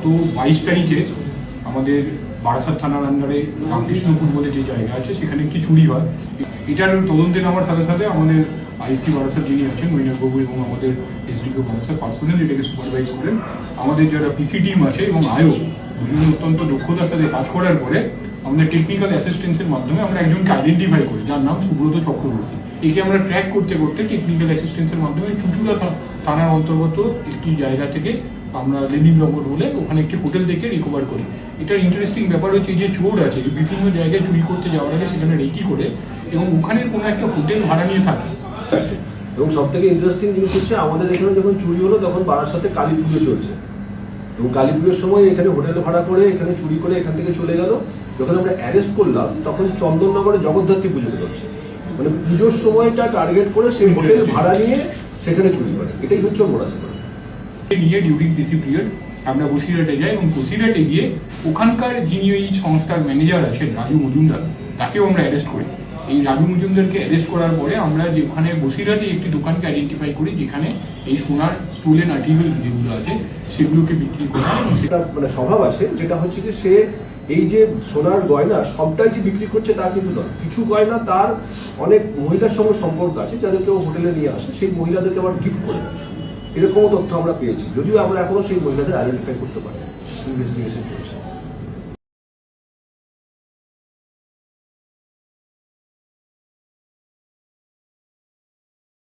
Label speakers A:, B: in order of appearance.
A: গত 22 তারিখে আমাদের বারাসাত থানার আন্ডারে রামকৃষ্ণপুর বলে যে জায়গা আছে সেখানে একটি চুরি হয়। এটার তদন্তে নামার সাথে সাথে আমাদের আইসি বারাসাত যিনি আছেন মৈনাকবাবু এবং আমাদের এসডিপিও বারাসাত পার্সোনাল এটাকে সুপারভাইজ করেন। আমাদের যারা পিসি টিম আছে এবং আয়ো দুজনে অত্যন্ত দক্ষতার সাথে কাজ করার পরে আমাদের টেকনিক্যাল অ্যাসিস্ট্যান্সের মাধ্যমে আমরা একজনকে আইডেন্টিফাই করি যার নাম সুব্রত চক্রবর্তী। একে আমরা ট্র্যাক করতে করতে টেকনিক্যাল অ্যাসিস্ট্যান্সের মাধ্যমে চুচুড়া থানার অন্তর্গত একটি জায়গা থেকে আমরা লেনিন নগর বলে ওখানে একটি হোটেল থেকে রিকভার করি। এটার ইন্টারেস্টিং ব্যাপার হচ্ছে যে চোর আছে বিভিন্ন জায়গায় চুরি করতে যাওয়ার আগে সেখানে রেকি করে এবং ওখানে কোনো একটা হোটেল ভাড়া নিয়ে থাকে।
B: এবং সব থেকে ইন্টারেস্টিং জিনিস হচ্ছে আমাদের এখানে যখন চুরি হলো তখন বারাসাতে কালী পুজো চলছে এবং কালী পুজোর সময় এখানে হোটেল ভাড়া করে এখানে চুরি করে এখান থেকে চলে গেল। যখন আমরা অ্যারেস্ট করলাম তখন চন্দননগরে জগদ্ধাত্রী পুজো হচ্ছে, মানে পুজোর সময়টা টার্গেট করে সেই হোটেল ভাড়া নিয়ে সেখানে চুরি করে। এটাই হচ্ছে মোড়াচাপড়া
A: নিয়ে ডিউরিং দিস পিরিয়ড আমরা বসিরহাটে যাই এবং বসিরহাটে গিয়ে ওখানকার যিনি এই সংস্থার ম্যানেজার আছেন রাজু মজুমদার তাকেও আমরা অ্যারেস্ট করি। এই রাজু মজুমদারকে অ্যারেস্ট করার পরে আমরা যে ওখানে বসিরহাটে একটি দোকানকে আইডেন্টিফাই করি যেখানে এই সোনার স্টোলেন আর্টিকেল যেগুলো আছে সেগুলোকে বিক্রি করা।
B: সেটা মানে স্বভাব আছে যেটা হচ্ছে যে সে এই যে সোনার গয়না সবটাই যে বিক্রি করছে তা কিন্তু নয়। কিছু গয়না তার অনেক মহিলার সঙ্গে সম্পর্ক আছে যাদেরকে হোটেলে নিয়ে আসে, সেই মহিলাদেরকে আবার গিফট করে দেয়। এরকমও তথ্য আমরা পেয়েছি, যদিও আমরা এখনো সেই মহিলাদের আইডেন্টিফাই করতে পারি। ইনভেস্টিগেশন চলছে।